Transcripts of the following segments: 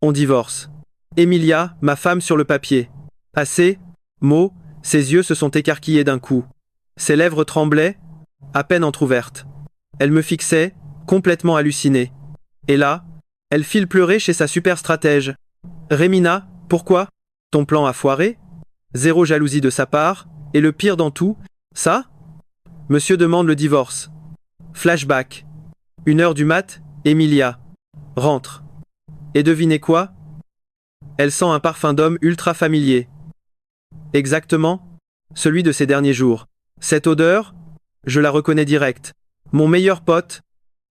On divorce. Emilia, ma femme sur le papier. Assez. Mots, ses yeux se sont écarquillés d'un coup. Ses lèvres tremblaient, à peine entr'ouvertes. Elle me fixait, complètement hallucinée. Et là, elle file pleurer chez sa super stratège. Rémina, pourquoi? Ton plan a foiré? Zéro jalousie de sa part, et le pire dans tout, ça? Monsieur demande le divorce. Flashback. 1h du mat, Emilia. Rentre. Et devinez quoi? Elle sent un parfum d'homme ultra familier. Exactement, celui de ces derniers jours. Cette odeur, je la reconnais direct. Mon meilleur pote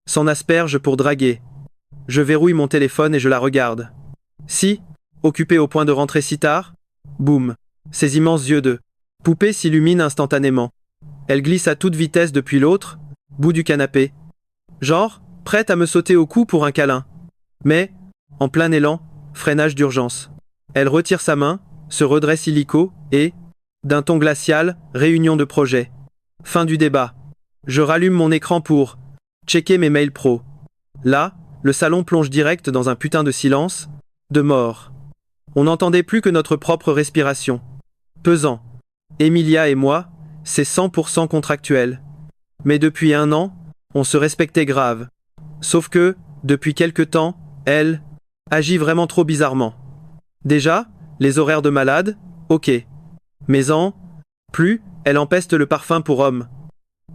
s'en asperge pour draguer. Je verrouille mon téléphone et je la regarde. Si, occupée au point de rentrer si tard, boum, ses immenses yeux de poupée s'illuminent instantanément. Elle glisse à toute vitesse depuis l'autre bout du canapé. Genre, prête à me sauter au cou pour un câlin. Mais, en plein élan, freinage d'urgence. Elle retire sa main, se redresse illico et, d'un ton glacial, réunion de projet. Fin du débat. Je rallume mon écran pour checker mes mails pro. Là, le salon plonge direct dans un putain de silence, de mort. On n'entendait plus que notre propre respiration. Pesant. Emilia et moi, c'est 100% contractuel. Mais depuis 1 an, on se respectait grave. Sauf que, depuis quelque temps, elle agit vraiment trop bizarrement. Déjà, les horaires de malade, ok. Mais plus, elle empeste le parfum pour homme.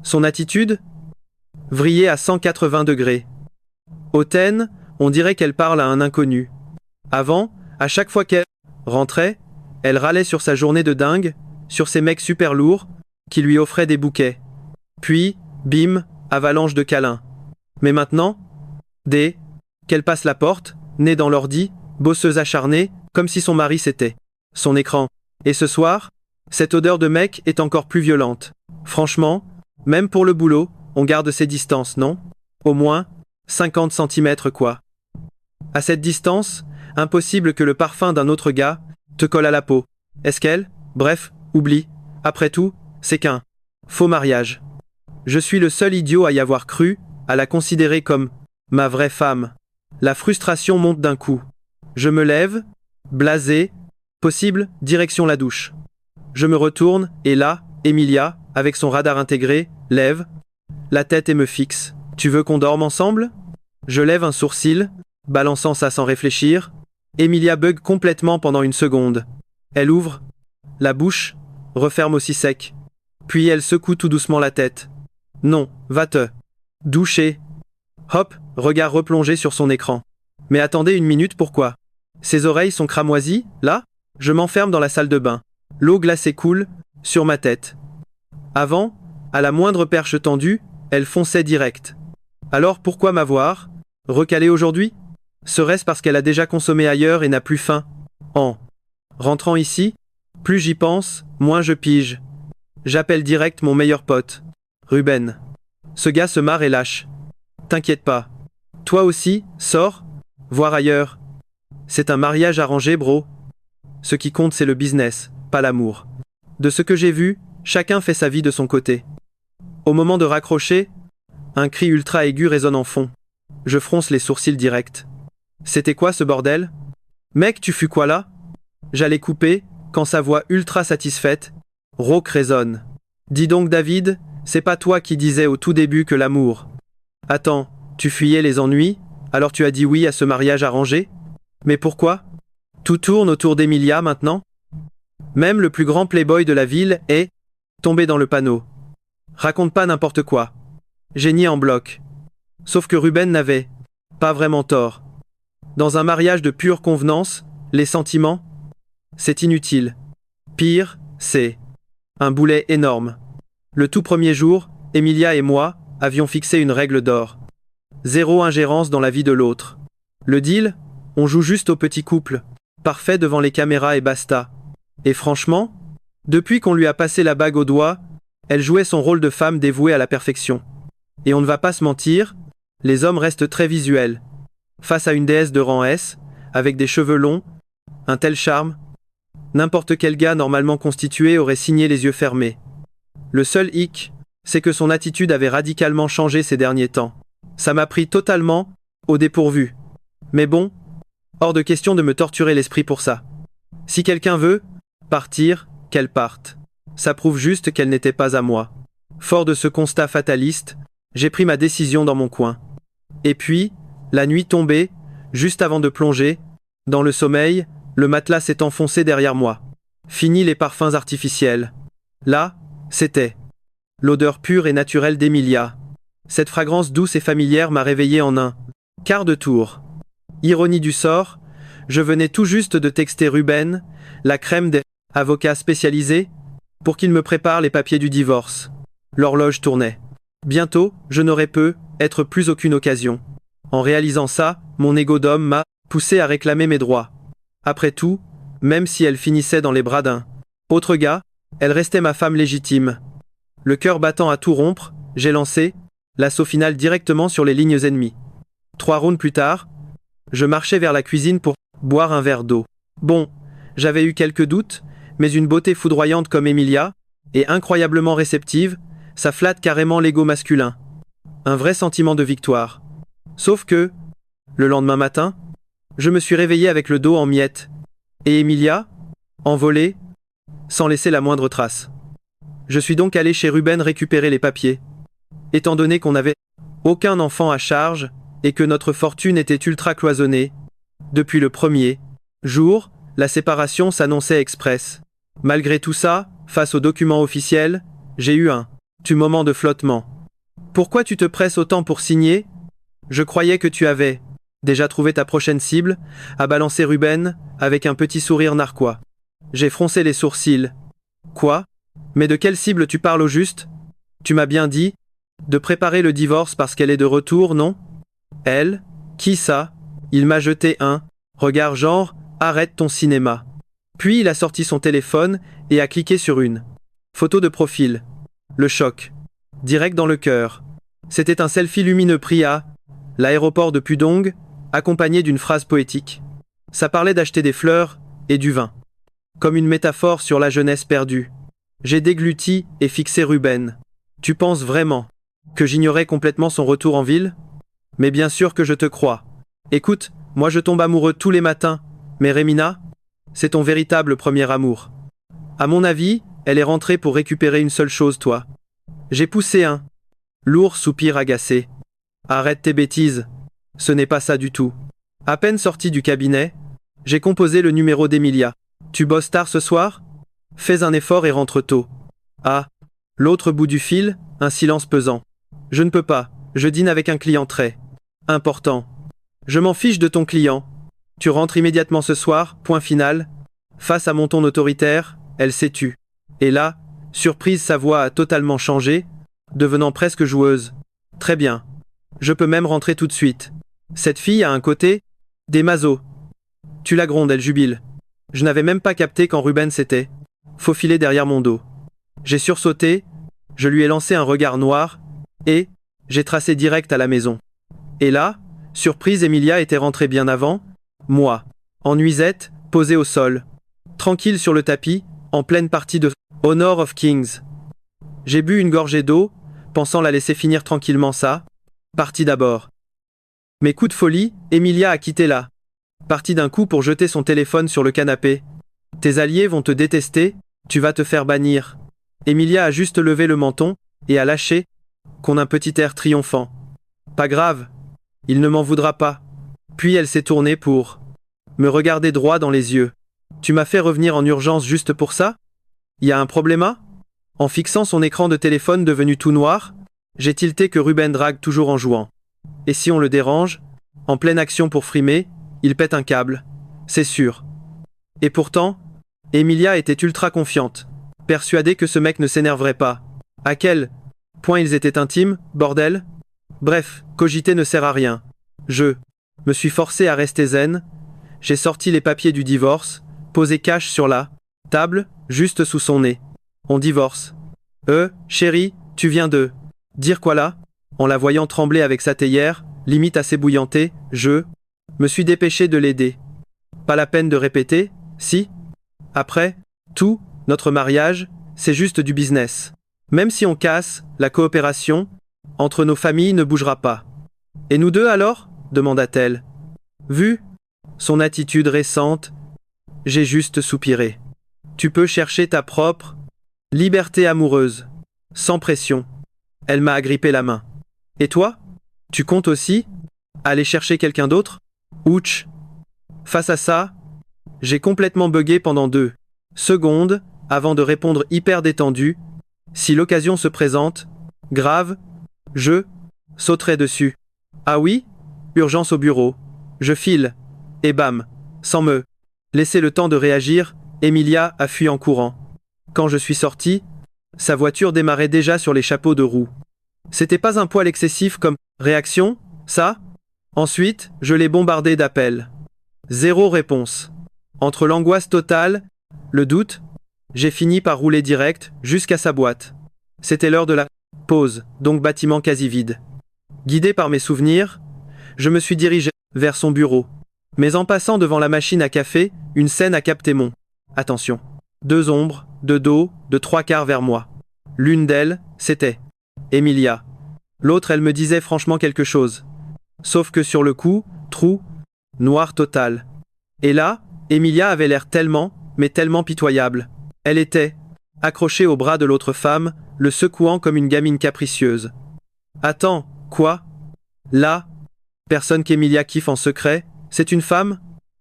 Son attitude? Vrillée à 180 degrés. Hautaine, on dirait qu'elle parle à un inconnu. Avant, à chaque fois qu'elle rentrait, elle râlait sur sa journée de dingue, sur ces mecs super lourds, qui lui offraient des bouquets. Puis, bim, avalanche de câlins. Mais maintenant, qu'elle passe la porte, nez dans l'ordi, bosseuse acharnée, comme si son mari c'était son écran. Et ce soir, cette odeur de mec est encore plus violente. Franchement, même pour le boulot, on garde ses distances, non? Au moins, 50 centimètres quoi. À cette distance, impossible que le parfum d'un autre gars te colle à la peau. Est-ce qu'elle? Bref, oublie. Après tout, c'est qu'un faux mariage. Je suis le seul idiot à y avoir cru, à la considérer comme ma vraie femme. La frustration monte d'un coup. Je me lève, blasé, possible, direction la douche. Je me retourne, et là, Emilia, avec son radar intégré, lève la tête et me fixe. Tu veux qu'on dorme ensemble? Je lève un sourcil, balançant ça sans réfléchir. Emilia bug complètement pendant 1 seconde. Elle ouvre la bouche, referme aussi sec. Puis elle secoue tout doucement la tête. Non, va te doucher. Hop, regard replongé sur son écran. Mais attendez 1 minute, pourquoi? Ses oreilles sont cramoisies, là? Je m'enferme dans la salle de bain. L'eau glacée coule sur ma tête. Avant, à la moindre perche tendue, elle fonçait direct. Alors pourquoi m'avoir recalé aujourd'hui? Serait-ce parce qu'elle a déjà consommé ailleurs et n'a plus faim? En rentrant ici, plus j'y pense, moins je pige. J'appelle direct mon meilleur pote, Ruben. Ce gars se marre et lâche. T'inquiète pas. Toi aussi, sors, voir ailleurs. C'est un mariage arrangé, bro. Ce qui compte, c'est le business, pas l'amour. De ce que j'ai vu, chacun fait sa vie de son côté. Au moment de raccrocher, un cri ultra aigu résonne en fond. Je fronce les sourcils directs. C'était quoi ce bordel? Mec, tu fus quoi là? J'allais couper, quand sa voix ultra satisfaite, rauque résonne. Dis donc David, c'est pas toi qui disais au tout début que l'amour. Attends, tu fuyais les ennuis, alors tu as dit oui à ce mariage arrangé? Mais pourquoi? Tout tourne autour d'Emilia maintenant? Même le plus grand playboy de la ville est tombé dans le panneau. Raconte pas n'importe quoi. J'ai nié en bloc. Sauf que Ruben n'avait pas vraiment tort. Dans un mariage de pure convenance, les sentiments, c'est inutile. Pire, c'est un boulet énorme. Le tout premier jour, Emilia et moi avions fixé une règle d'or. 0 ingérence dans la vie de l'autre. Le deal, on joue juste au petit couple, parfait devant les caméras et basta. Et franchement, depuis qu'on lui a passé la bague au doigt, elle jouait son rôle de femme dévouée à la perfection. Et on ne va pas se mentir, les hommes restent très visuels. Face à une déesse de rang S, avec des cheveux longs, un tel charme, n'importe quel gars normalement constitué aurait signé les yeux fermés. Le seul hic, c'est que son attitude avait radicalement changé ces derniers temps. Ça m'a pris totalement au dépourvu. Mais bon, Hors de question de me torturer l'esprit pour ça. Si quelqu'un veut partir, qu'elle parte. Ça prouve juste qu'elle n'était pas à moi. Fort de ce constat fataliste, j'ai pris ma décision dans mon coin. Et puis, la nuit tombée, juste avant de plonger, dans le sommeil, le matelas s'est enfoncé derrière moi. Fini les parfums artificiels. Là, c'était l'odeur pure et naturelle d'Emilia. Cette fragrance douce et familière m'a réveillé en un quart de tour. Ironie du sort, je venais tout juste de texter Ruben, la crème des avocats spécialisés, pour qu'il me prépare les papiers du divorce. L'horloge tournait. Bientôt, je n'aurais être plus aucune occasion. En réalisant ça, mon ego d'homme m'a poussé à réclamer mes droits. Après tout, même si elle finissait dans les bras d'un autre gars, elle restait ma femme légitime. Le cœur battant à tout rompre, j'ai lancé l'assaut final directement sur les lignes ennemies. 3 rounds plus tard, je marchais vers la cuisine pour boire un verre d'eau. Bon, j'avais eu quelques doutes, mais une beauté foudroyante comme Emilia, et incroyablement réceptive, ça flatte carrément l'ego masculin. Un vrai sentiment de victoire. Sauf que, le lendemain matin, je me suis réveillé avec le dos en miettes. Et Emilia, envolée, sans laisser la moindre trace. Je suis donc allé chez Ruben récupérer les papiers. Étant donné qu'on n'avait aucun enfant à charge, et que notre fortune était ultra cloisonnée, depuis le premier jour, la séparation s'annonçait express. Malgré tout ça, face aux documents officiels, j'ai eu un moment de flottement. Pourquoi tu te presses autant pour signer? Je croyais que tu avais déjà trouvé ta prochaine cible, a balancé Ruben, avec un petit sourire narquois. J'ai froncé les sourcils. Quoi? Mais de quelle cible tu parles au juste? Tu m'as bien dit de préparer le divorce parce qu'elle est de retour, non? Elle? Qui ça? Il m'a jeté un regard genre arrête ton cinéma. Puis il a sorti son téléphone et a cliqué sur une photo de profil. Le choc. Direct dans le cœur. C'était un selfie lumineux pris à l'aéroport de Pudong, accompagné d'une phrase poétique. Ça parlait d'acheter des fleurs et du vin. Comme une métaphore sur la jeunesse perdue. J'ai dégluti et fixé Ruben. Tu penses vraiment que j'ignorais complètement son retour en ville? Mais bien sûr que je te crois. Écoute, moi je tombe amoureux tous les matins, mais Remina, c'est ton véritable premier amour. À mon avis, elle est rentrée pour récupérer une seule chose, toi. J'ai poussé un lourd soupir agacé. Arrête tes bêtises. Ce n'est pas ça du tout. À peine sorti du cabinet, j'ai composé le numéro d'Emilia. Tu bosses tard ce soir? Fais un effort et rentre tôt. Ah, l'autre bout du fil, un silence pesant. Je ne peux pas, je dîne avec un client très important. Je m'en fiche de ton client. Tu rentres immédiatement ce soir, point final. Face à mon ton autoritaire, elle s'est tue. Et là, surprise, sa voix a totalement changé, devenant presque joueuse. Très bien. Je peux même rentrer tout de suite. Cette fille a un côté des masos. Tu la grondes, elle jubile. Je n'avais même pas capté quand Ruben s'était faufilé derrière mon dos. J'ai sursauté, je lui ai lancé un regard noir, et j'ai tracé direct à la maison. Et là, surprise, Emilia était rentrée bien avant, moi, en nuisette, posée au sol, tranquille sur le tapis, en pleine partie de Honor of Kings. J'ai bu une gorgée d'eau, pensant la laisser finir tranquillement ça. Partie d'abord. Mes coups de folie, Emilia a quitté la partie d'un coup pour jeter son téléphone sur le canapé. Tes alliés vont te détester, tu vas te faire bannir. Emilia a juste levé le menton et a lâché qu'on un petit air triomphant. Pas grave, il ne m'en voudra pas. Puis elle s'est tournée pour me regarder droit dans les yeux. Tu m'as fait revenir en urgence juste pour ça? Y a un problème? En fixant son écran de téléphone devenu tout noir, j'ai tilté que Ruben drague toujours en jouant. Et si on le dérange, en pleine action pour frimer, il pète un câble. C'est sûr. Et pourtant, Emilia était ultra confiante, persuadée que ce mec ne s'énerverait pas. À quel point ils étaient intimes, bordel? Bref, cogiter ne sert à rien. Je me suis forcé à rester zen, j'ai sorti les papiers du divorce, posé cash sur la table, juste sous son nez. On divorce. Chérie, tu viens de dire quoi là? En la voyant trembler avec sa théière, limite assez bouillantée, je me suis dépêché de l'aider. Pas la peine de répéter, si? Après tout, notre mariage, c'est juste du business. Même si on casse, la coopération entre nos familles ne bougera pas. Et nous deux alors? Demanda-t-elle. Vu Son attitude récente, j'ai juste soupiré. Tu peux chercher ta propre liberté amoureuse, sans pression. Elle m'a agrippé la main. Et toi? Tu comptes aussi aller chercher quelqu'un d'autre? Ouch. Face à ça, j'ai complètement bugué pendant 2 secondes avant de répondre hyper détendu. Si l'occasion se présente, grave, je sauterai dessus. Ah oui? Urgence au bureau. Je file. Et bam, sans me laisser le temps de réagir, Emilia a fui en courant. Quand je suis sorti, sa voiture démarrait déjà sur les chapeaux de roue. C'était pas un poil excessif comme réaction, ça? Ensuite, je l'ai bombardé d'appels. Zéro réponse. Entre l'angoisse totale, le doute, j'ai fini par rouler direct jusqu'à sa boîte. C'était l'heure de la pause, donc bâtiment quasi vide. Guidé par mes souvenirs, je me suis dirigé vers son bureau. Mais en passant devant la machine à café, une scène a capté mon attention. 2 ombres, de dos, de 3/4 vers moi. L'une d'elles, c'était Emilia. L'autre, elle me disait franchement quelque chose. Sauf que sur le coup, trou, noir total. Et là, Emilia avait l'air tellement, mais tellement pitoyable. Elle était accrochée au bras de l'autre femme, le secouant comme une gamine capricieuse. Attends, quoi? Là, personne qu'Emilia kiffe en secret, c'est une femme?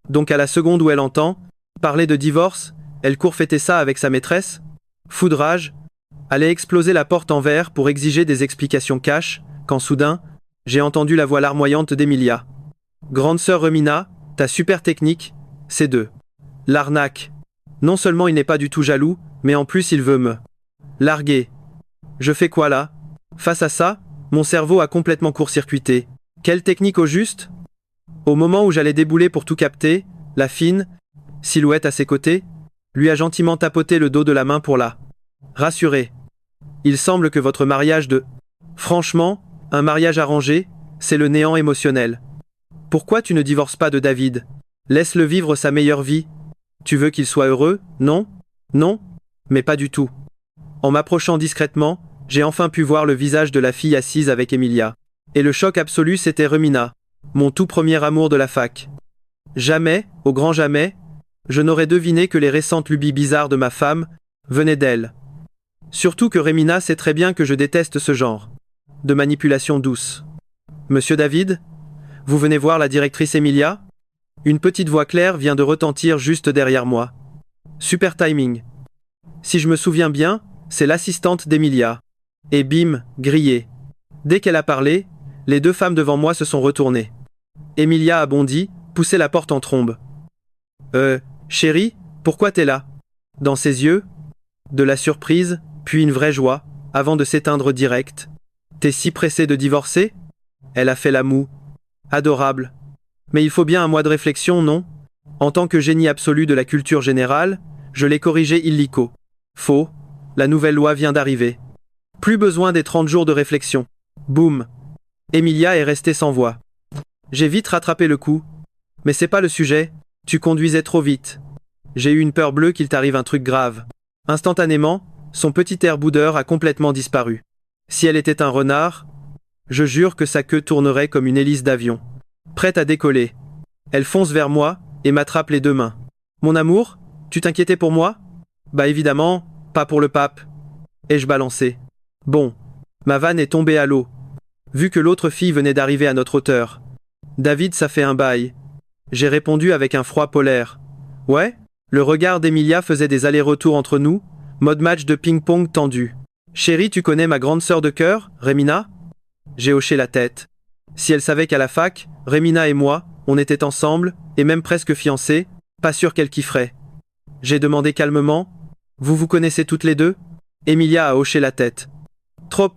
Donc à la seconde où elle entend parler de divorce, elle court fêter ça avec sa maîtresse? Foudrage, allait exploser la porte en verre pour exiger des explications cash, quand soudain, j'ai entendu la voix larmoyante d'Emilia. Grande sœur Remina, ta super technique, c'est de l'arnaque. Non seulement il n'est pas du tout jaloux, mais en plus il veut me larguer. Je fais quoi là? Face à ça, mon cerveau a complètement court-circuité. Quelle technique au juste? Au moment où j'allais débouler pour tout capter, la fine silhouette à ses côtés lui a gentiment tapoté le dos de la main pour la rassurer. Il semble que votre mariage de... Franchement, un mariage arrangé, c'est le néant émotionnel. Pourquoi tu ne divorces pas de David? Laisse-le vivre sa meilleure vie. Tu veux qu'il soit heureux, non? Non? Mais pas du tout. En m'approchant discrètement, j'ai enfin pu voir le visage de la fille assise avec Emilia. Et le choc absolu, c'était Remina, mon tout premier amour de la fac. Jamais, au grand jamais, je n'aurais deviné que les récentes lubies bizarres de ma femme venaient d'elle. Surtout que Remina sait très bien que je déteste ce genre de manipulation douce. Monsieur David, vous venez voir la directrice Emilia? Une petite voix claire vient de retentir juste derrière moi. Super timing. Si je me souviens bien, c'est l'assistante d'Emilia. Et bim, grillé. Dès qu'elle a parlé, les 2 femmes devant moi se sont retournées. Emilia a bondi, poussé la porte en trombe. Chérie, pourquoi t'es là? Dans ses yeux, de la surprise, puis une vraie joie, avant de s'éteindre direct. T'es si pressée de divorcer? Elle a fait la moue. Adorable. Mais il faut bien un mois de réflexion, non? En tant que génie absolu de la culture générale, je l'ai corrigé illico. Faux. La nouvelle loi vient d'arriver. Plus besoin des 30 jours de réflexion. Boum. Emilia est restée sans voix. J'ai vite rattrapé le coup. Mais c'est pas le sujet. Tu conduisais trop vite. J'ai eu une peur bleue qu'il t'arrive un truc grave. Instantanément, son petit air boudeur a complètement disparu. Si elle était un renard, je jure que sa queue tournerait comme une hélice d'avion. Prête à décoller. Elle fonce vers moi et m'attrape les 2 mains. Mon amour, tu t'inquiétais pour moi? Bah évidemment, pas pour le pape. Ai-je balancé? Bon, ma vanne est tombée à l'eau. Vu que l'autre fille venait d'arriver à notre hauteur. David, ça fait un bail. J'ai répondu avec un froid polaire. Ouais? Le regard d'Emilia faisait des allers-retours entre nous, mode match de ping-pong tendu. Chérie, tu connais ma grande sœur de cœur, Remina? J'ai hoché la tête. Si elle savait qu'à la fac, Remina et moi, on était ensemble, et même presque fiancés, pas sûr qu'elle kifferait. J'ai demandé calmement. Vous vous connaissez toutes les 2? Emilia a hoché la tête. Trop.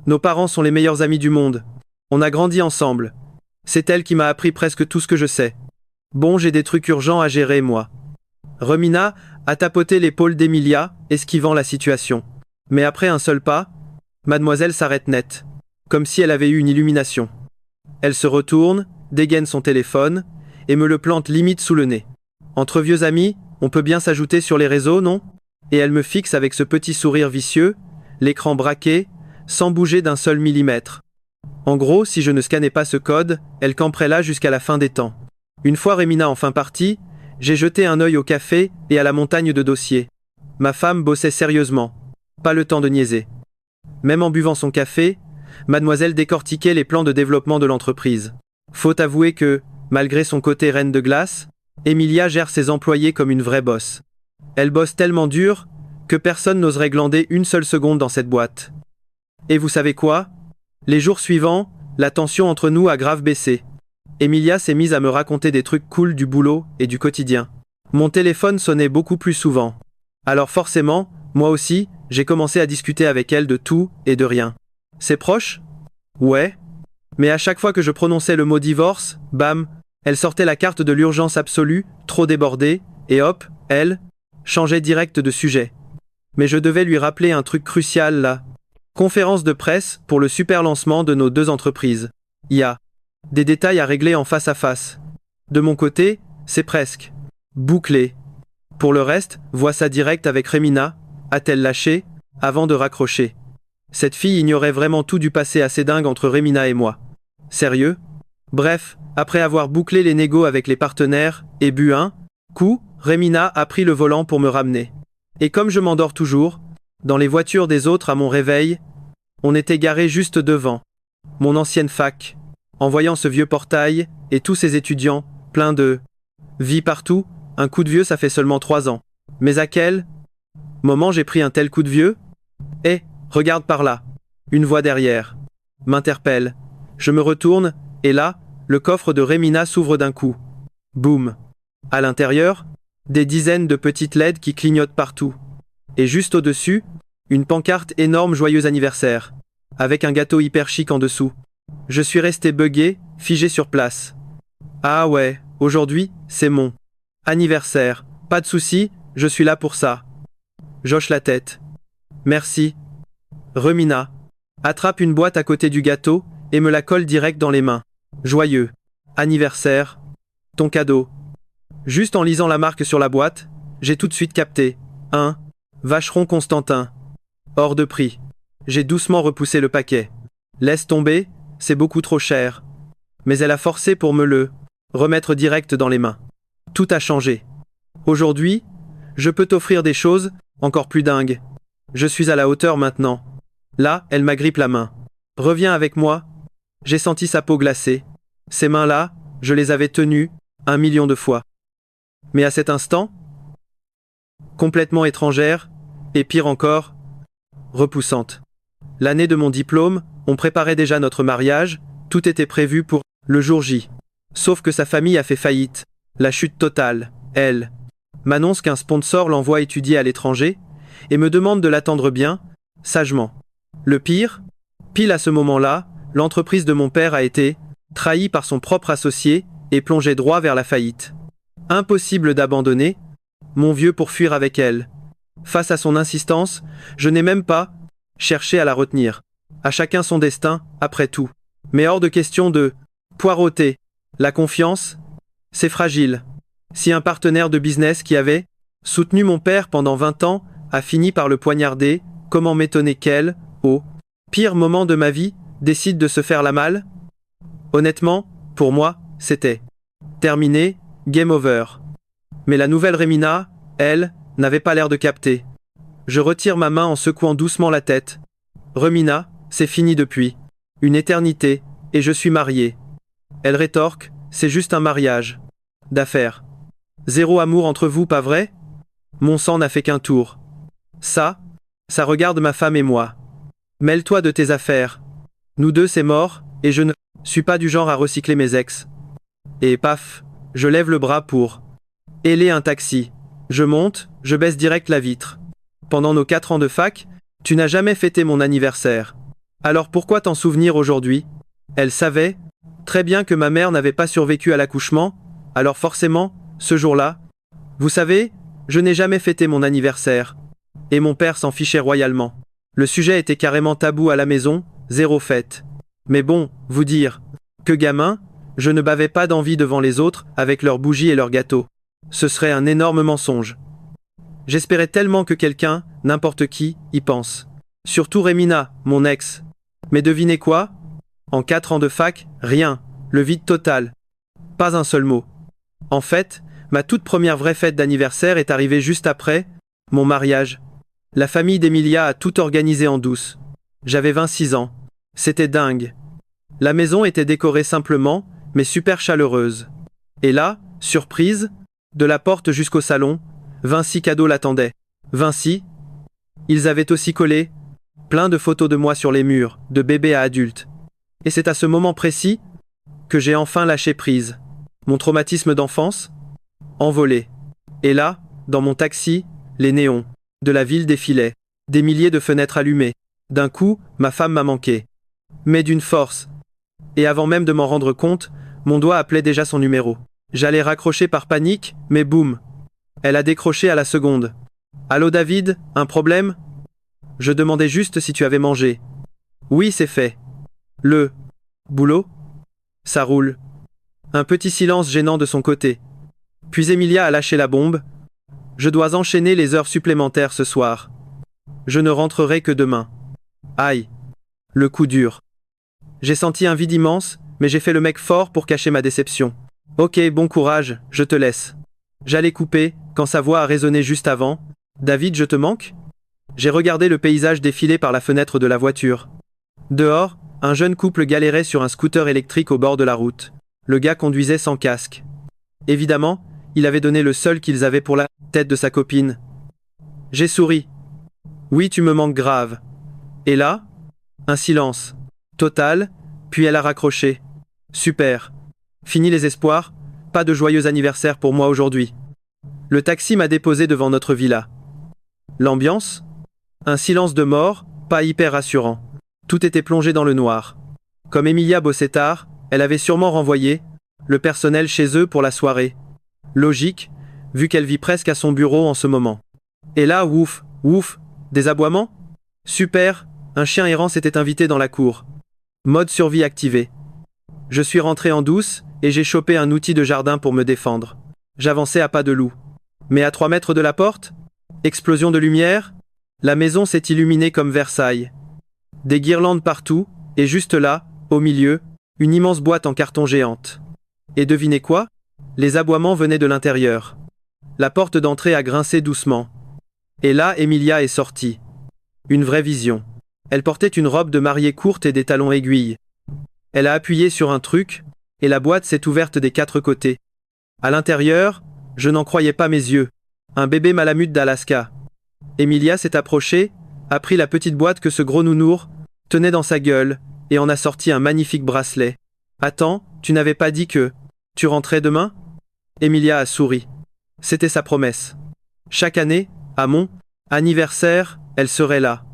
Nos parents sont les meilleurs amis du monde. On a grandi ensemble. C'est elle qui m'a appris presque tout ce que je sais. Bon, j'ai des trucs urgents à gérer, moi. Remina a tapoté l'épaule d'Emilia, esquivant la situation. Mais après un seul pas, mademoiselle s'arrête net, comme si elle avait eu une illumination. Elle se retourne, dégaine son téléphone, et me le plante limite sous le nez. Entre vieux amis, on peut bien s'ajouter sur les réseaux, non? Et elle me fixe avec ce petit sourire vicieux, l'écran braqué, sans bouger d'un seul millimètre. En gros, si je ne scannais pas ce code, elle camperait là jusqu'à la fin des temps. Une fois Rémina enfin partie, j'ai jeté un œil au café et à la montagne de dossiers. Ma femme bossait sérieusement. Pas le temps de niaiser. Même en buvant son café, mademoiselle décortiquait les plans de développement de l'entreprise. Faut avouer que, malgré son côté reine de glace, Emilia gère ses employés comme une vraie bosse. Elle bosse tellement dur que personne n'oserait glander une seule seconde dans cette boîte. Et vous savez quoi? Les jours suivants, la tension entre nous a grave baissé. Emilia s'est mise à me raconter des trucs cool du boulot et du quotidien. Mon téléphone sonnait beaucoup plus souvent. Alors forcément, moi aussi, j'ai commencé à discuter avec elle de tout et de rien. C'est proche? Ouais. Mais à chaque fois que je prononçais le mot divorce, bam, elle sortait la carte de l'urgence absolue, trop débordée, et hop, elle, changeait direct de sujet. Mais je devais lui rappeler un truc crucial là. Conférence de presse pour le super lancement de nos deux entreprises. Il y a des détails à régler en face à face. De mon côté, c'est presque bouclé. Pour le reste, vois ça direct avec Rémina, a-t-elle lâché, avant de raccrocher. Cette fille ignorait vraiment tout du passé assez dingue entre Rémina et moi. Sérieux? Bref, après avoir bouclé les négos avec les partenaires et bu un coup, Rémina a pris le volant pour me ramener. Et comme je m'endors toujours, dans les voitures des autres à mon réveil, on était garé juste devant mon ancienne fac. En voyant ce vieux portail et tous ces étudiants, pleins de vie partout, un coup de vieux ça fait seulement 3 ans. Mais à quel moment j'ai pris un tel coup de vieux? Eh, regarde par là. Une voix derrière m'interpelle. Je me retourne, et là, le coffre de Rémina s'ouvre d'un coup. Boum. À l'intérieur, des dizaines de petites LED qui clignotent partout. Et juste au-dessus, une pancarte énorme joyeux anniversaire, avec un gâteau hyper chic en dessous. Je suis resté buggé, figé sur place. Ah ouais, aujourd'hui, c'est mon anniversaire. Pas de souci, je suis là pour ça. J'hoche la tête. Merci. Rémina attrape une boîte à côté du gâteau et me la colle direct dans les mains. Joyeux anniversaire. Ton cadeau. Juste en lisant la marque sur la boîte, j'ai tout de suite capté. Un Vacheron Constantin. Hors de prix. J'ai doucement repoussé le paquet. Laisse tomber, c'est beaucoup trop cher. Mais elle a forcé pour me le remettre direct dans les mains. Tout a changé. Aujourd'hui, je peux t'offrir des choses encore plus dingues. Je suis à la hauteur maintenant. Là, elle m'agrippe la main. Reviens avec moi. J'ai senti sa peau glacée. Ces mains-là, je les avais tenues 1 million de fois. Mais à cet instant, complètement étrangère, et pire encore, repoussante. L'année de mon diplôme, on préparait déjà notre mariage, tout était prévu pour le jour J. Sauf que sa famille a fait faillite. La chute totale. Elle m'annonce qu'un sponsor l'envoie étudier à l'étranger et me demande de l'attendre bien, sagement. Le pire, pile à ce moment-là, l'entreprise de mon père a été trahie par son propre associé et plongée droit vers la faillite. Impossible d'abandonner mon vieux pour fuir avec elle. Face à son insistance, je n'ai même pas cherché à la retenir. À chacun son destin, après tout. Mais hors de question de poireauter. La confiance, c'est fragile. Si un partenaire de business qui avait soutenu mon père pendant 20 ans a fini par le poignarder, comment m'étonner qu'elle, au pire moment de ma vie, décide de se faire la malle? Honnêtement, pour moi, c'était terminé, game over. Mais la nouvelle Rémina, elle, n'avait pas l'air de capter. Je retire ma main en secouant doucement la tête. Rémina, c'est fini depuis. Une éternité, et je suis marié. Elle rétorque, c'est juste un mariage d'affaires. Zéro amour entre vous, pas vrai? Mon sang n'a fait qu'un tour. Ça regarde ma femme et moi. Mêle-toi de tes affaires. Nous deux, c'est mort, et je ne suis pas du genre à recycler mes ex. Et paf, je lève le bras pour héler un taxi. Je monte, je baisse direct la vitre. Pendant nos 4 ans de fac, tu n'as jamais fêté mon anniversaire. Alors pourquoi t'en souvenir aujourd'hui? Elle savait très bien que ma mère n'avait pas survécu à l'accouchement, alors forcément, ce jour-là, vous savez, je n'ai jamais fêté mon anniversaire. Et mon père s'en fichait royalement. Le sujet était carrément tabou à la maison, zéro fête. Mais bon, vous dire que gamin, je ne bavais pas d'envie devant les autres avec leurs bougies et leurs gâteaux. Ce serait un énorme mensonge. J'espérais tellement que quelqu'un, n'importe qui, y pense. Surtout Rémina, mon ex. Mais devinez quoi? En 4 ans de fac, rien. Le vide total. Pas un seul mot. En fait, ma toute première vraie fête d'anniversaire est arrivée juste après mon mariage. La famille d'Emilia a tout organisé en douce. J'avais 26 ans. C'était dingue. La maison était décorée simplement, mais super chaleureuse. Et là, surprise, de la porte jusqu'au salon, Vinci Cadeau l'attendait. Vinci, ils avaient aussi collé plein de photos de moi sur les murs, de bébé à adulte. Et c'est à ce moment précis que j'ai enfin lâché prise. Mon traumatisme d'enfance, envolé. Et là, dans mon taxi, les néons de la ville défilaient, des milliers de fenêtres allumées. D'un coup, ma femme m'a manqué. Mais d'une force. Et avant même de m'en rendre compte, mon doigt appelait déjà son numéro. J'allais raccrocher par panique, mais boum. Elle a décroché à la seconde. Allô David, un problème? Je demandais juste si tu avais mangé. Oui, c'est fait. Le boulot? Ça roule. Un petit silence gênant de son côté. Puis Emilia a lâché la bombe. Je dois enchaîner les heures supplémentaires ce soir. Je ne rentrerai que demain. Aïe. Le coup dur. J'ai senti un vide immense, mais j'ai fait le mec fort pour cacher ma déception. Ok, bon courage, je te laisse. J'allais couper, quand sa voix a résonné juste avant. David, je te manque? J'ai regardé le paysage défiler par la fenêtre de la voiture. Dehors, un jeune couple galérait sur un scooter électrique au bord de la route. Le gars conduisait sans casque. Évidemment, il avait donné le seul qu'ils avaient pour la tête de sa copine. J'ai souri. Oui, tu me manques grave. Et là, un silence. Total, puis elle a raccroché. Super. Fini les espoirs, pas de joyeux anniversaire pour moi aujourd'hui. Le taxi m'a déposé devant notre villa. L'ambiance? Un silence de mort, pas hyper rassurant. Tout était plongé dans le noir. Comme Emilia bossait tard, elle avait sûrement renvoyé le personnel chez eux pour la soirée. Logique, vu qu'elle vit presque à son bureau en ce moment. Et là, ouf, ouf, des aboiements? Super, un chien errant s'était invité dans la cour. Mode survie activé. Je suis rentré en douce, et j'ai chopé un outil de jardin pour me défendre. J'avançais à pas de loup. Mais à 3 mètres de la porte? Explosion de lumière? La maison s'est illuminée comme Versailles. Des guirlandes partout, et juste là, au milieu, une immense boîte en carton géante. Et devinez quoi? Les aboiements venaient de l'intérieur. La porte d'entrée a grincé doucement. Et là, Emilia est sortie. Une vraie vision. Elle portait une robe de mariée courte et des talons aiguilles. Elle a appuyé sur un truc, et la boîte s'est ouverte des 4 côtés. À l'intérieur, je n'en croyais pas mes yeux. Un bébé malamute d'Alaska. Emilia s'est approchée, a pris la petite boîte que ce gros nounours tenait dans sa gueule, et en a sorti un magnifique bracelet. Attends, tu n'avais pas dit que tu rentrais demain? Emilia a souri. C'était sa promesse. Chaque année, à mon anniversaire, elle serait là.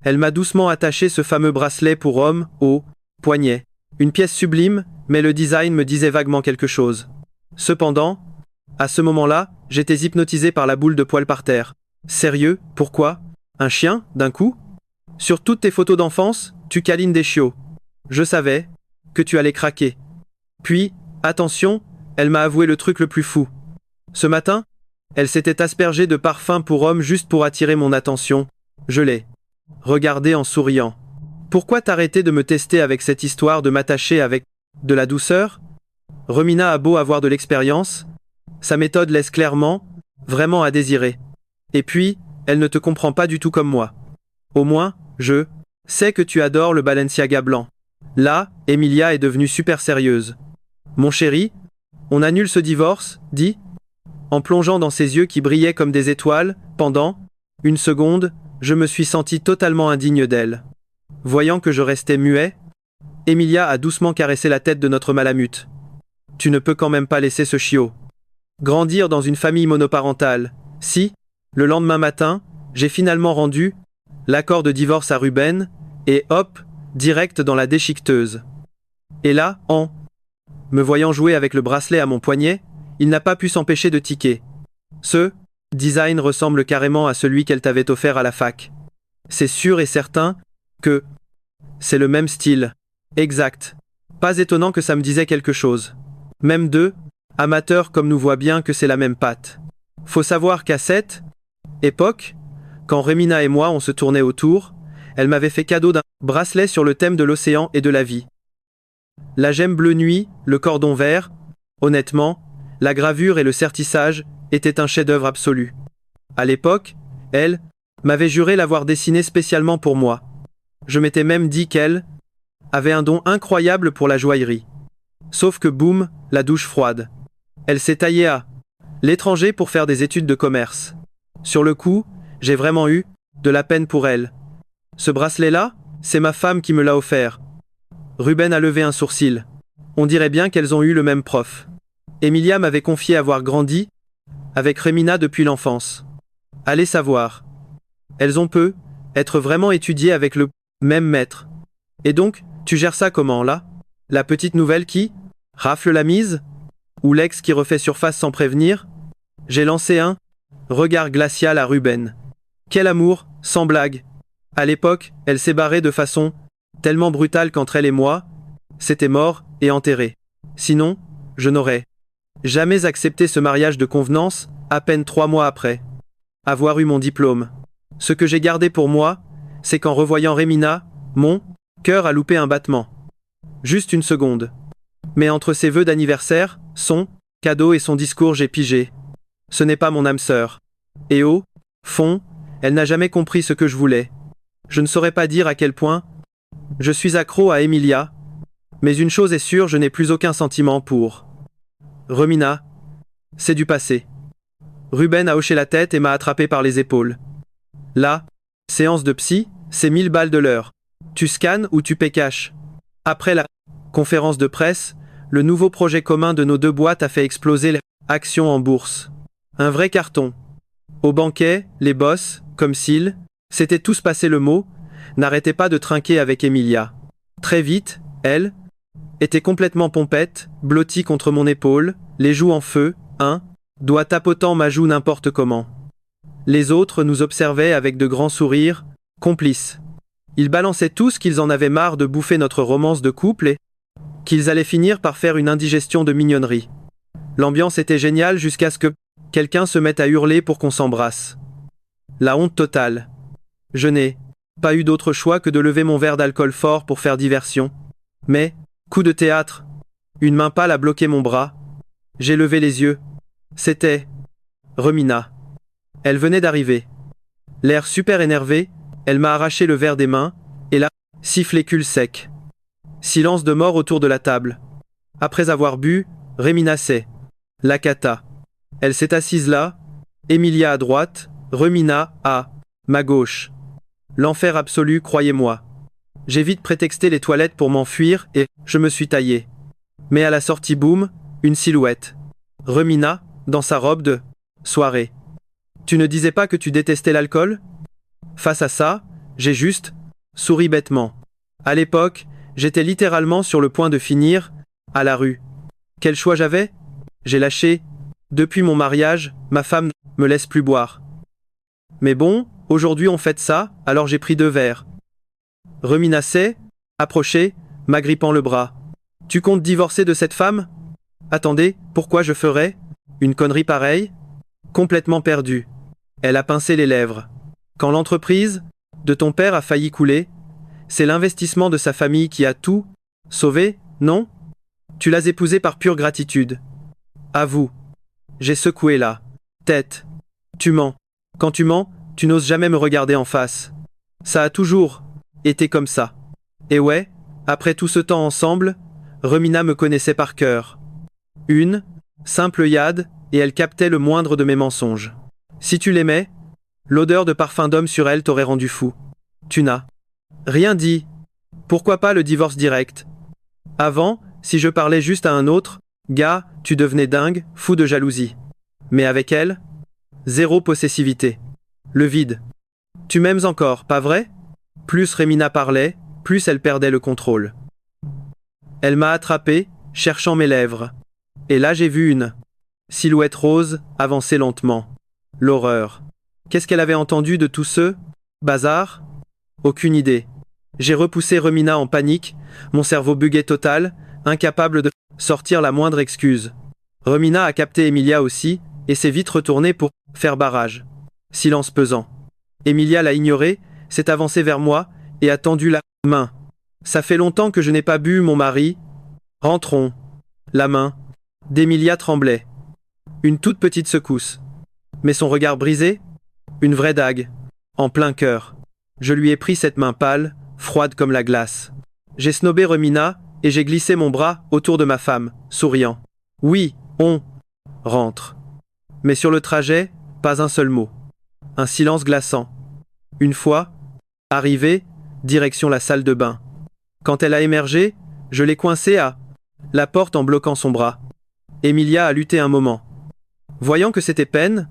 Elle m'a doucement attaché ce fameux bracelet pour homme au poignet. Une pièce sublime, mais le design me disait vaguement quelque chose. Cependant, à ce moment-là, j'étais hypnotisé par la boule de poils par terre. Sérieux, pourquoi? Un chien, d'un coup? Sur toutes tes photos d'enfance, tu câlines des chiots. Je savais que tu allais craquer. Puis, attention, elle m'a avoué le truc le plus fou. Ce matin, elle s'était aspergée de parfum pour homme juste pour attirer mon attention. Je l'ai regardé en souriant. Pourquoi t'arrêter de me tester avec cette histoire de m'attacher avec de la douceur? Romina a beau avoir de l'expérience, sa méthode laisse clairement, vraiment à désirer. Et puis, elle ne te comprend pas du tout comme moi. Au moins, je sais que tu adores le Balenciaga blanc. Là, Emilia est devenue super sérieuse. Mon chéri, on annule ce divorce, dit, en plongeant dans ses yeux qui brillaient comme des étoiles, pendant une seconde, je me suis senti totalement indigne d'elle. Voyant que je restais muet, Emilia a doucement caressé la tête de notre malamute. Tu ne peux quand même pas laisser ce chiot grandir dans une famille monoparentale. Si, le lendemain matin, j'ai finalement rendu l'accord de divorce à Ruben, et hop, direct dans la déchiqueteuse. Et là, en me voyant jouer avec le bracelet à mon poignet, il n'a pas pu s'empêcher de tiquer. Ce design ressemble carrément à celui qu'elle t'avait offert à la fac. C'est sûr et certain que c'est le même style. Exact. Pas étonnant que ça me disait quelque chose. Même deux amateurs comme nous voient bien que c'est la même patte. Faut savoir qu'à cette époque, quand Remina et moi on se tournait autour, elle m'avait fait cadeau d'un bracelet sur le thème de l'océan et de la vie. La gemme bleue nuit, le cordon vert, honnêtement, la gravure et le sertissage étaient un chef-d'œuvre absolu. À l'époque, elle m'avait juré l'avoir dessiné spécialement pour moi. Je m'étais même dit qu'elle avait un don incroyable pour la joaillerie. Sauf que boum, la douche froide. Elle s'est taillée à l'étranger pour faire des études de commerce. Sur le coup, j'ai vraiment eu de la peine pour elle. Ce bracelet-là, c'est ma femme qui me l'a offert. Ruben a levé un sourcil. On dirait bien qu'elles ont eu le même prof. Emilia m'avait confié avoir grandi avec Remina depuis l'enfance. Allez savoir. Elles ont peu être vraiment étudiées avec le même maître. Et donc, tu gères ça comment, là? La petite nouvelle qui rafle la mise? Ou l'ex qui refait surface sans prévenir? J'ai lancé un regard glacial à Ruben. Quel amour, sans blague. À l'époque, elle s'est barrée de façon tellement brutale qu'entre elle et moi, c'était mort et enterré. Sinon, je n'aurais jamais accepté ce mariage de convenance, à peine 3 mois après avoir eu mon diplôme. Ce que j'ai gardé pour moi, c'est qu'en revoyant Remina, mon cœur a loupé un battement. Juste une seconde. Mais entre ses vœux d'anniversaire, son cadeau et son discours, j'ai pigé. Ce n'est pas mon âme sœur. Et au fond, elle n'a jamais compris ce que je voulais. Je ne saurais pas dire à quel point je suis accro à Emilia, mais une chose est sûre, je n'ai plus aucun sentiment pour Remina. C'est du passé. Ruben a hoché la tête et m'a attrapé par les épaules. Là, séance de psy, c'est 1000 balles de l'heure. Tu scannes ou tu paies cash. Après la conférence de presse, le nouveau projet commun de nos deux boîtes a fait exploser les actions en bourse. Un vrai carton. Au banquet, les boss, comme s'ils s'étaient tous passé le mot, n'arrêtaient pas de trinquer avec Emilia. Très vite, elle était complètement pompette, blottie contre mon épaule, les joues en feu, doigt tapotant ma joue n'importe comment. Les autres nous observaient avec de grands sourires, complices. Ils balançaient tous qu'ils en avaient marre de bouffer notre romance de couple et qu'ils allaient finir par faire une indigestion de mignonnerie. L'ambiance était géniale jusqu'à ce que quelqu'un se mette à hurler pour qu'on s'embrasse. La honte totale. Je n'ai pas eu d'autre choix que de lever mon verre d'alcool fort pour faire diversion. Mais, coup de théâtre, une main pâle a bloqué mon bras. J'ai levé les yeux. C'était Remina. Elle venait d'arriver. L'air super énervé, elle m'a arraché le verre des mains, et la sifflé cul sec. Silence de mort autour de la table. Après avoir bu, Remina s'est la cata. Elle s'est assise là, Emilia à droite, Remina à ma gauche. L'enfer absolu, croyez-moi. J'ai vite prétexté les toilettes pour m'enfuir et je me suis taillé. Mais à la sortie, boum, une silhouette. Remina, dans sa robe de soirée. Tu ne disais pas que tu détestais l'alcool? Face à ça, j'ai juste souri bêtement. À l'époque, j'étais littéralement sur le point de finir à la rue. Quel choix j'avais? J'ai lâché. Depuis mon mariage, ma femme me laisse plus boire. Mais bon, aujourd'hui on fête ça, alors j'ai pris 2 verres. Remina s'est approchée, m'agrippant le bras. Tu comptes divorcer de cette femme? Attendez, pourquoi je ferais une connerie pareille? Complètement perdue. Elle a pincé les lèvres. Quand l'entreprise de ton père a failli couler, c'est l'investissement de sa famille qui a tout sauvé, non? Tu l'as épousée par pure gratitude. Avoue. J'ai secoué la tête. Tu mens. Quand tu mens, tu n'oses jamais me regarder en face. Ça a toujours été comme ça. Et ouais, après tout ce temps ensemble, Remina me connaissait par cœur. Une simple œillade, et elle captait le moindre de mes mensonges. Si tu l'aimais, l'odeur de parfum d'homme sur elle t'aurait rendu fou. Tu n'as rien dit. Pourquoi pas le divorce direct? Avant, si je parlais juste à un autre gars, tu devenais dingue, fou de jalousie. Mais avec elle, zéro possessivité. Le vide. Tu m'aimes encore, pas vrai? Plus Remina parlait, plus elle perdait le contrôle. Elle m'a attrapé, cherchant mes lèvres. Et là j'ai vu une silhouette rose avancer lentement. L'horreur. Qu'est-ce qu'elle avait entendu de tout ce bazar? Aucune idée. J'ai repoussé Remina en panique, mon cerveau bugué total, incapable de sortir la moindre excuse. Remina a capté Emilia aussi, et s'est vite retournée pour faire barrage. Silence pesant. Emilia l'a ignoré, s'est avancée vers moi, et a tendu la main. Ça fait longtemps que je n'ai pas bu, mon mari. Rentrons. La main d'Emilia tremblait. Une toute petite secousse. Mais son regard brisé? Une vraie dague. En plein cœur. Je lui ai pris cette main pâle, froide comme la glace. J'ai snobé Romina, et j'ai glissé mon bras autour de ma femme, souriant. Oui, on rentre. Mais sur le trajet, pas un seul mot. Un silence glaçant. Une fois, arrivé, direction la salle de bain. Quand elle a émergé, je l'ai coincée à la porte en bloquant son bras. Emilia a lutté un moment. Voyant que c'était peine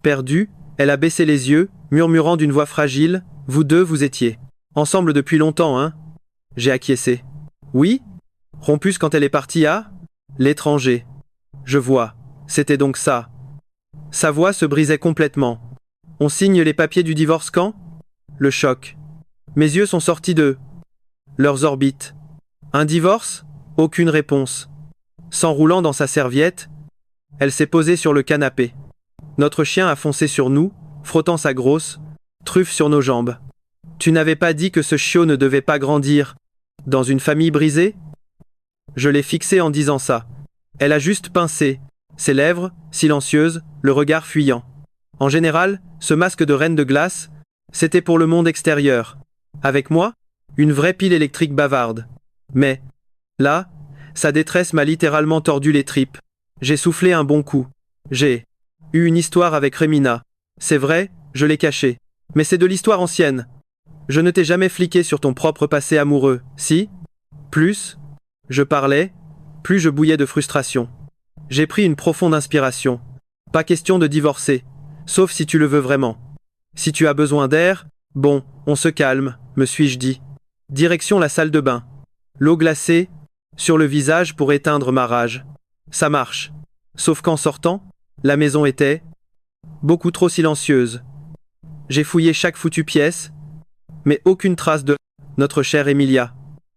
perdue, elle a baissé les yeux, murmurant d'une voix fragile, « Vous deux, vous étiez ensemble depuis longtemps, hein ?» J'ai acquiescé. « Oui ?» Rompus quand elle est partie à l'étranger. Je vois. C'était donc ça. Sa voix se brisait complètement. On signe les papiers du divorce quand? Le choc. Mes yeux sont sortis de leurs orbites. Un divorce? Aucune réponse. S'enroulant dans sa serviette, elle s'est posée sur le canapé. Notre chien a foncé sur nous, frottant sa grosse truffe sur nos jambes. Tu n'avais pas dit que ce chiot ne devait pas grandir dans une famille brisée? Je l'ai fixé en disant ça. Elle a juste pincé, ses lèvres, silencieuses, le regard fuyant. En général, ce masque de reine de glace, c'était pour le monde extérieur. Avec moi, une vraie pile électrique bavarde. Mais, là, sa détresse m'a littéralement tordu les tripes. J'ai soufflé un bon coup. J'ai eu une histoire avec Romina. C'est vrai, je l'ai cachée. Mais c'est de l'histoire ancienne. Je ne t'ai jamais fliqué sur ton propre passé amoureux, si? Plus je parlais, plus je bouillais de frustration. J'ai pris une profonde inspiration. Pas question de divorcer, sauf si tu le veux vraiment. Si tu as besoin d'air, bon, on se calme, me suis-je dit. Direction la salle de bain. L'eau glacée sur le visage pour éteindre ma rage. Ça marche. Sauf qu'en sortant, la maison était beaucoup trop silencieuse. J'ai fouillé chaque foutue pièce, mais aucune trace de notre chère Emilia.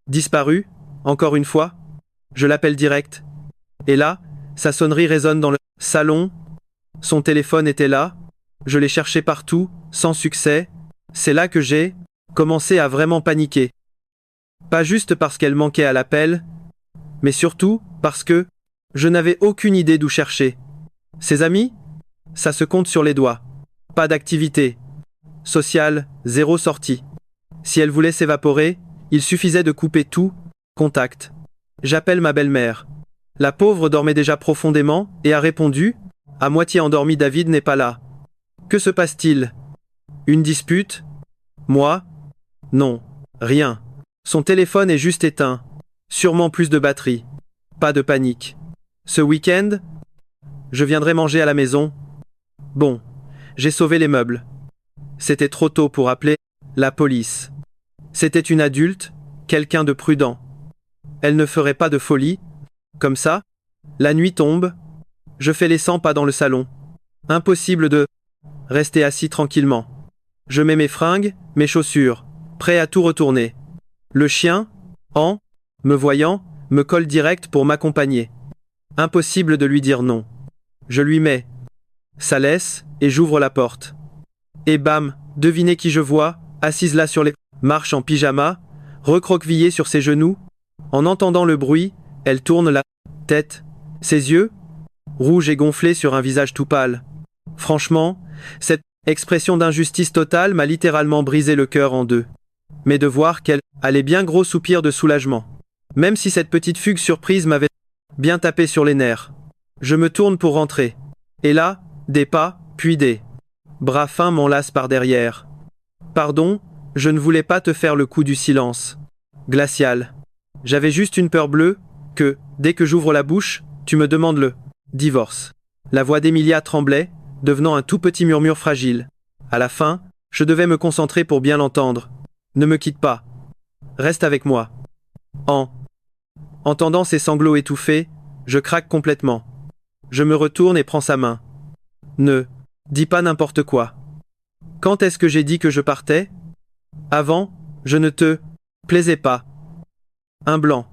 Disparue, encore une fois, je l'appelle direct. Et là, sa sonnerie résonne dans le salon. Son téléphone était là. Je l'ai cherché partout, sans succès. C'est là que j'ai commencé à vraiment paniquer. Pas juste parce qu'elle manquait à l'appel, mais surtout parce que je n'avais aucune idée d'où chercher. Ses amis? Ça se compte sur les doigts. Pas d'activité sociale, zéro sortie. Si elle voulait s'évaporer, il suffisait de couper tout contact. J'appelle ma belle-mère. La pauvre dormait déjà profondément et a répondu, à moitié endormi, David n'est pas là. Que se passe-t-il? Une dispute? Moi? Non, rien. Son téléphone est juste éteint. Sûrement plus de batterie. Pas de panique. Ce week-end? Je viendrai manger à la maison. Bon, j'ai sauvé les meubles. C'était trop tôt pour appeler la police. C'était une adulte, quelqu'un de prudent. Elle ne ferait pas de folie. Comme ça, la nuit tombe. Je fais les 100 pas dans le salon. Impossible de rester assis tranquillement. Je mets mes fringues, mes chaussures, prêt à tout retourner. Le chien, en me voyant, me colle direct pour m'accompagner. Impossible de lui dire non. Je lui mets sa laisse et j'ouvre la porte. Et bam, devinez qui je vois, assise là sur les marches en pyjama, recroquevillée sur ses genoux. En entendant le bruit, elle tourne la tête. Ses yeux, rouges et gonflés sur un visage tout pâle. Franchement, cette expression d'injustice totale m'a littéralement brisé le cœur en deux. Mais de voir qu'elle allait bien gros soupir de soulagement. Même si cette petite fugue surprise m'avait bien tapé sur les nerfs. Je me tourne pour rentrer. Et là, des pas, puis des bras fins m'enlacent par derrière. Pardon, je ne voulais pas te faire le coup du silence. Glacial. J'avais juste une peur bleue, que, dès que j'ouvre la bouche, tu me demandes le divorce. La voix d'Emilia tremblait, devenant un tout petit murmure fragile. À la fin, je devais me concentrer pour bien l'entendre. Ne me quitte pas. Reste avec moi. En entendant ses sanglots étouffés, je craque complètement. Je me retourne et prends sa main. Ne dis pas n'importe quoi. Quand est-ce que j'ai dit que je partais? Avant, je ne te plaisais pas. Un blanc.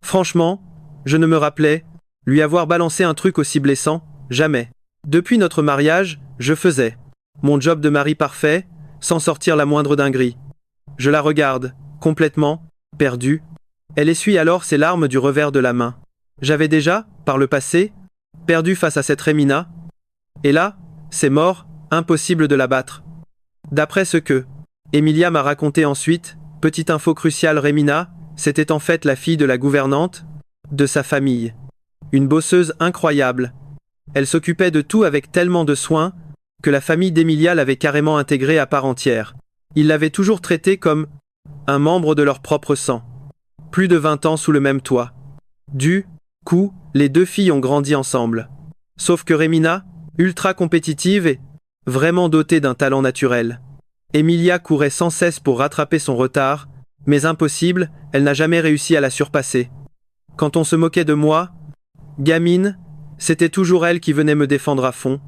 Franchement, je ne me rappelais lui avoir balancé un truc aussi blessant, jamais. Depuis notre mariage, je faisais mon job de mari parfait, sans sortir la moindre dinguerie. Je la regarde, complètement perdue. Elle essuie alors ses larmes du revers de la main. J'avais déjà, par le passé, perdu face à cette Rémina. Et là, c'est mort, impossible de la battre. D'après ce que Emilia m'a raconté ensuite, petite info cruciale, Rémina, c'était en fait la fille de la gouvernante de sa famille. Une bosseuse incroyable. Elle s'occupait de tout avec tellement de soin que la famille d'Emilia l'avait carrément intégrée à part entière. Ils l'avaient toujours traitée comme un membre de leur propre sang. Plus de 20 ans sous le même toit. Du coup, les deux filles ont grandi ensemble. Sauf que Rémina, ultra compétitive et vraiment dotée d'un talent naturel. Emilia courait sans cesse pour rattraper son retard, mais impossible, elle n'a jamais réussi à la surpasser. Quand on se moquait de moi, gamine, c'était toujours elle qui venait me défendre à fond.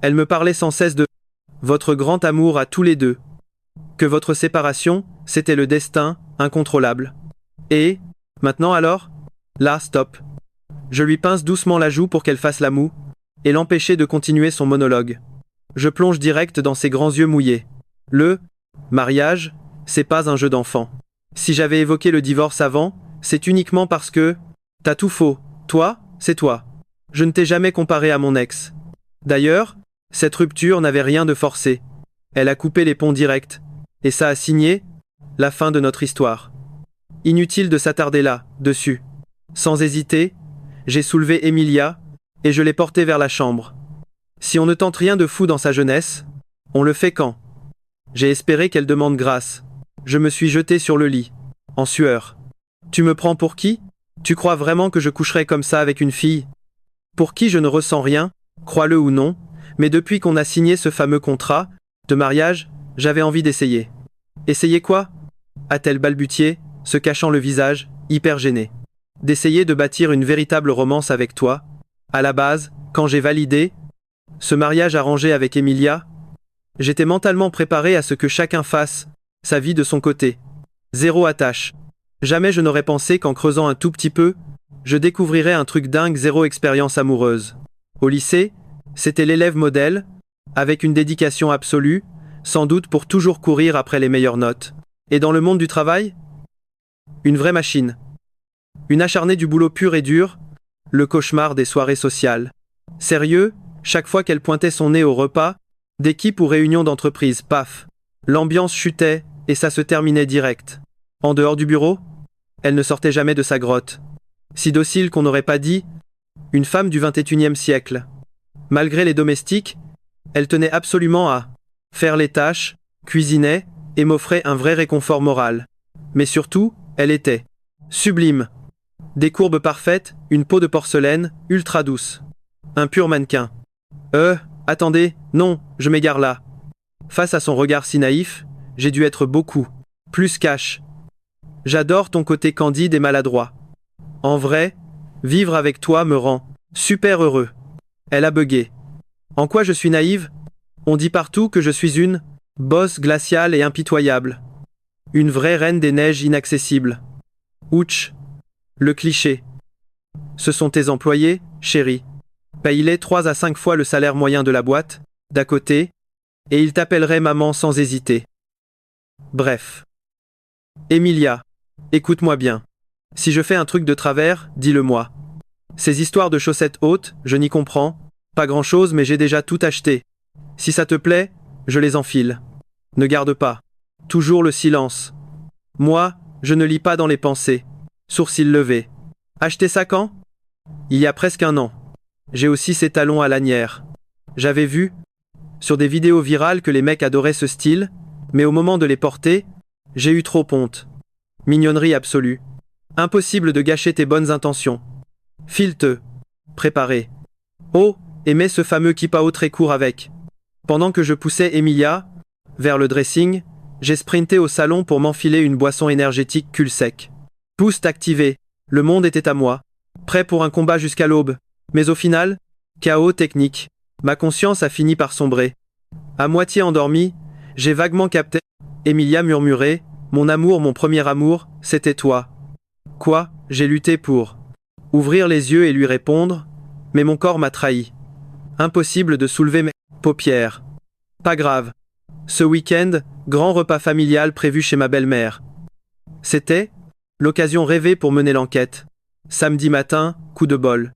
Elle me parlait sans cesse de votre grand amour à tous les deux. Que votre séparation, c'était le destin, incontrôlable. Et, maintenant alors? Là, stop. Je lui pince doucement la joue pour qu'elle fasse la moue, et l'empêcher de continuer son monologue. Je plonge direct dans ses grands yeux mouillés. Le mariage, c'est pas un jeu d'enfant. Si j'avais évoqué le divorce avant, c'est uniquement parce que t'as tout faux. Toi, c'est toi. Je ne t'ai jamais comparé à mon ex. D'ailleurs, cette rupture n'avait rien de forcé. Elle a coupé les ponts directs. Et ça a signé la fin de notre histoire. Inutile de s'attarder là, dessus. Sans hésiter, j'ai soulevé Emilia, et je l'ai portée vers la chambre. Si on ne tente rien de fou dans sa jeunesse, on le fait quand? J'ai espéré qu'elle demande grâce. Je me suis jeté sur le lit, en sueur. Tu me prends pour qui? Tu crois vraiment que je coucherais comme ça avec une fille? Pour qui je ne ressens rien, crois-le ou non, mais depuis qu'on a signé ce fameux contrat de mariage, j'avais envie d'essayer. Essayer quoi? A-t-elle balbutié, se cachant le visage, hyper gênée. D'essayer de bâtir une véritable romance avec toi. À la base, quand j'ai validé ce mariage arrangé avec Emilia, j'étais mentalement préparé à ce que chacun fasse sa vie de son côté. Zéro attache. Jamais je n'aurais pensé qu'en creusant un tout petit peu, je découvrirais un truc dingue, zéro expérience amoureuse. Au lycée, c'était l'élève modèle, avec une dédication absolue, sans doute pour toujours courir après les meilleures notes. Et dans le monde du travail? Une vraie machine. Une acharnée du boulot pur et dur, le cauchemar des soirées sociales. Sérieux, chaque fois qu'elle pointait son nez au repas, d'équipe ou réunion d'entreprise, paf. L'ambiance chutait, et ça se terminait direct. En dehors du bureau, elle ne sortait jamais de sa grotte. Si docile qu'on n'aurait pas dit, une femme du XXIe siècle. Malgré les domestiques, elle tenait absolument à faire les tâches, cuisinait, et m'offrait un vrai réconfort moral. Mais surtout, elle était sublime. Des courbes parfaites, une peau de porcelaine, ultra douce. Un pur mannequin. Attendez, non, je m'égare là. Face à son regard si naïf, j'ai dû être beaucoup plus cash. J'adore ton côté candide et maladroit. En vrai, vivre avec toi me rend super heureux. Elle a bugué. En quoi je suis naïve? On dit partout que je suis une bosse glaciale et impitoyable. Une vraie reine des neiges inaccessible. Ouch. Le cliché. Ce sont tes employés, chérie. Paye-les 3 à 5 fois le salaire moyen de la boîte, d'à côté, et ils t'appelleraient maman sans hésiter. Bref. Emilia, écoute-moi bien. Si je fais un truc de travers, dis-le-moi. Ces histoires de chaussettes hautes, je n'y comprends pas grand-chose, mais j'ai déjà tout acheté. Si ça te plaît, je les enfile. Ne garde pas. Toujours le silence. Moi, je ne lis pas dans les pensées. Sourcils levés. Acheter ça quand? Il y a presque un an. J'ai aussi ces talons à lanière. J'avais vu, sur des vidéos virales, que les mecs adoraient ce style, mais au moment de les porter, j'ai eu trop honte. Mignonnerie absolue. Impossible de gâcher tes bonnes intentions. File-te. Préparé. Oh, et mets ce fameux kipao très court avec. Pendant que je poussais Emilia vers le dressing, j'ai sprinté au salon pour m'enfiler une boisson énergétique cul-sec. Boost activé. Le monde était à moi. Prêt pour un combat jusqu'à l'aube. Mais au final, chaos technique. Ma conscience a fini par sombrer. À moitié endormi, j'ai vaguement capté. Emilia murmurait, mon amour, mon premier amour, c'était toi. Quoi? J'ai lutté pour ouvrir les yeux et lui répondre, mais mon corps m'a trahi. Impossible de soulever mes paupières. Pas grave. Ce week-end, grand repas familial prévu chez ma belle-mère. C'était l'occasion rêvée pour mener l'enquête. Samedi matin, coup de bol.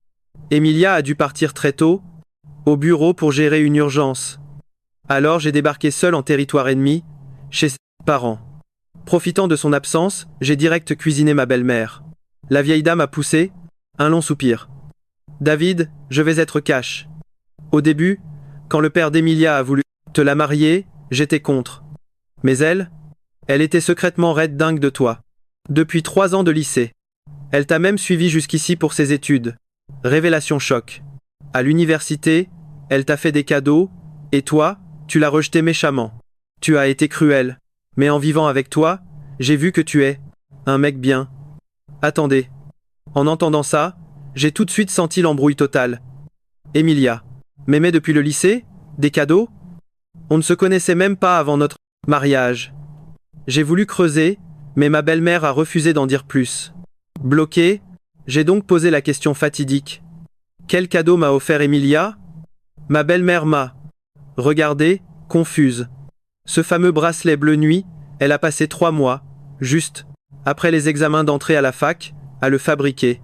Emilia a dû partir très tôt, au bureau pour gérer une urgence. Alors j'ai débarqué seul en territoire ennemi, chez ses parents. Profitant de son absence, j'ai direct cuisiné ma belle-mère. La vieille dame a poussé un long soupir. David, je vais être cash. Au début, quand le père d'Emilia a voulu te la marier, j'étais contre. Mais elle était secrètement raide dingue de toi. Depuis 3 ans de lycée. Elle t'a même suivi jusqu'ici pour ses études. Révélation choc. À l'université, elle t'a fait des cadeaux, et toi, tu l'as rejeté méchamment. Tu as été cruel. Mais en vivant avec toi, j'ai vu que tu es un mec bien. Attendez. En entendant ça, j'ai tout de suite senti l'embrouille totale. Emilia m'aimait depuis le lycée? Des cadeaux? On ne se connaissait même pas avant notre mariage. J'ai voulu creuser, mais ma belle-mère a refusé d'en dire plus. Bloqué, j'ai donc posé la question fatidique. Quel cadeau m'a offert Emilia? Ma belle-mère m'a regardé, confuse. Ce fameux bracelet bleu nuit, elle a passé 3 mois, juste, après les examens d'entrée à la fac, à le fabriquer.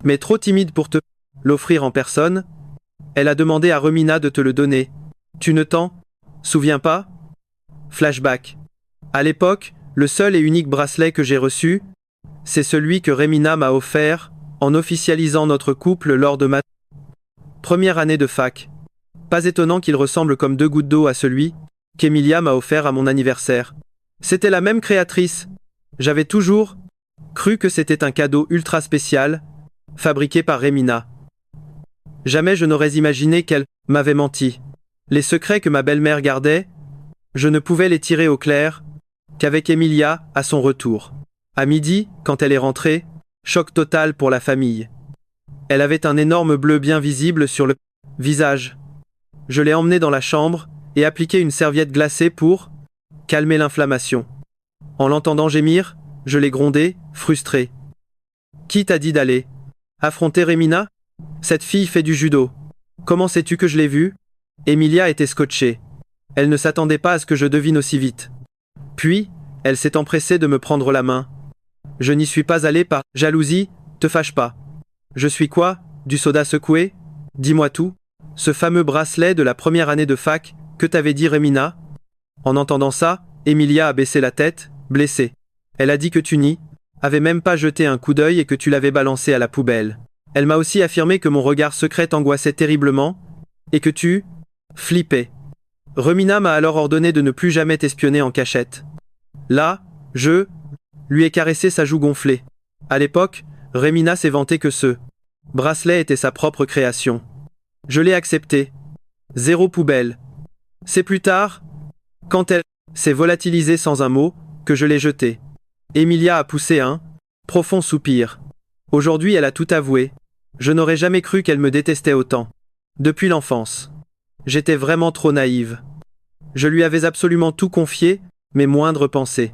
Mais trop timide pour te l'offrir en personne, elle a demandé à Remina de te le donner. Tu ne t'en souviens pas? Flashback. À l'époque, le seul et unique bracelet que j'ai reçu, c'est celui que Remina m'a offert, en officialisant notre couple lors de ma première année de fac. Pas étonnant qu'il ressemble comme 2 gouttes d'eau à celui qu'Emilia m'a offert à mon anniversaire. C'était la même créatrice. J'avais toujours cru que c'était un cadeau ultra spécial, fabriqué par Remina. Jamais je n'aurais imaginé qu'elle m'avait menti. Les secrets que ma belle-mère gardait, je ne pouvais les tirer au clair qu'avec Emilia à son retour. À midi, quand elle est rentrée, choc total pour la famille. Elle avait un énorme bleu bien visible sur le visage. Je l'ai emmenée dans la chambre et appliqué une serviette glacée pour calmer l'inflammation. En l'entendant gémir, je l'ai grondé, frustré. Qui t'a dit d'aller affronter Remina? Cette fille fait du judo. Comment sais-tu que je l'ai vue? Emilia était scotchée. Elle ne s'attendait pas à ce que je devine aussi vite. Puis, elle s'est empressée de me prendre la main. Je n'y suis pas allé par jalousie, te fâche pas. Je suis quoi? Du soda secoué? Dis-moi tout. Ce fameux bracelet de la première année de fac, que t'avait dit Remina? En entendant ça, Emilia a baissé la tête, blessée. Elle a dit que tu n'y avais même pas jeté un coup d'œil et que tu l'avais balancé à la poubelle. Elle m'a aussi affirmé que mon regard secret t'angoissait terriblement, et que tu flippais. Remina m'a alors ordonné de ne plus jamais t'espionner en cachette. Là, je lui ai caressé sa joue gonflée. À l'époque, Remina s'est vanté que ce bracelet était sa propre création. Je l'ai accepté. Zéro poubelle. C'est plus tard, quand elle s'est volatilisée sans un mot, que je l'ai jeté. Emilia a poussé un profond soupir. Aujourd'hui, elle a tout avoué. Je n'aurais jamais cru qu'elle me détestait autant. Depuis l'enfance. J'étais vraiment trop naïve. Je lui avais absolument tout confié, mes moindres pensées.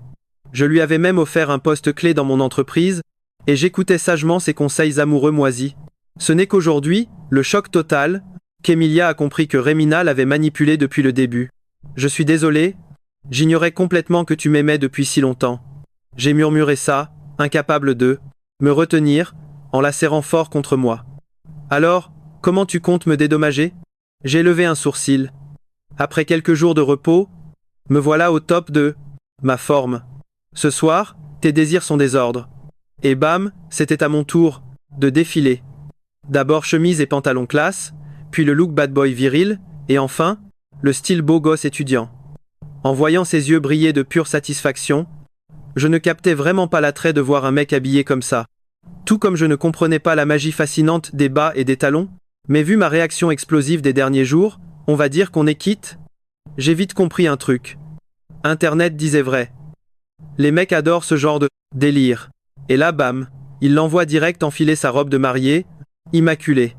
Je lui avais même offert un poste clé dans mon entreprise, et j'écoutais sagement ses conseils amoureux moisis. Ce n'est qu'aujourd'hui, le choc total, qu'Emilia a compris que Remina l'avait manipulée depuis le début. Je suis désolé, j'ignorais complètement que tu m'aimais depuis si longtemps. J'ai murmuré ça, incapable de me retenir, en la serrant fort contre moi. Alors, comment tu comptes me dédommager? J'ai levé un sourcil. Après quelques jours de repos, me voilà au top de ma forme. Ce soir, tes désirs sont désordres. Et bam, c'était à mon tour de défiler. D'abord chemise et pantalon classe, puis le look bad boy viril, et enfin, le style beau gosse étudiant. En voyant ses yeux briller de pure satisfaction, je ne captais vraiment pas l'attrait de voir un mec habillé comme ça. Tout comme je ne comprenais pas la magie fascinante des bas et des talons, mais vu ma réaction explosive des derniers jours, on va dire qu'on est quitte. J'ai vite compris un truc. Internet disait vrai. Les mecs adorent ce genre de délire. Et là, bam, il l'envoie direct enfiler sa robe de mariée, immaculée.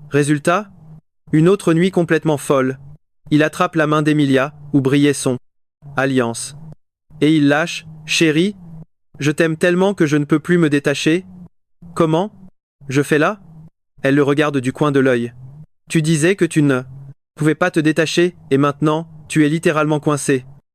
Résultat? Une autre nuit complètement folle. Il attrape la main d'Emilia, où brillait son alliance. Et il lâche, chérie, je t'aime tellement que je ne peux plus me détacher. Comment? Je fais là? Elle le regarde du coin de l'œil. Tu disais que tu ne pouvais pas te détacher, et maintenant, tu es littéralement coincé.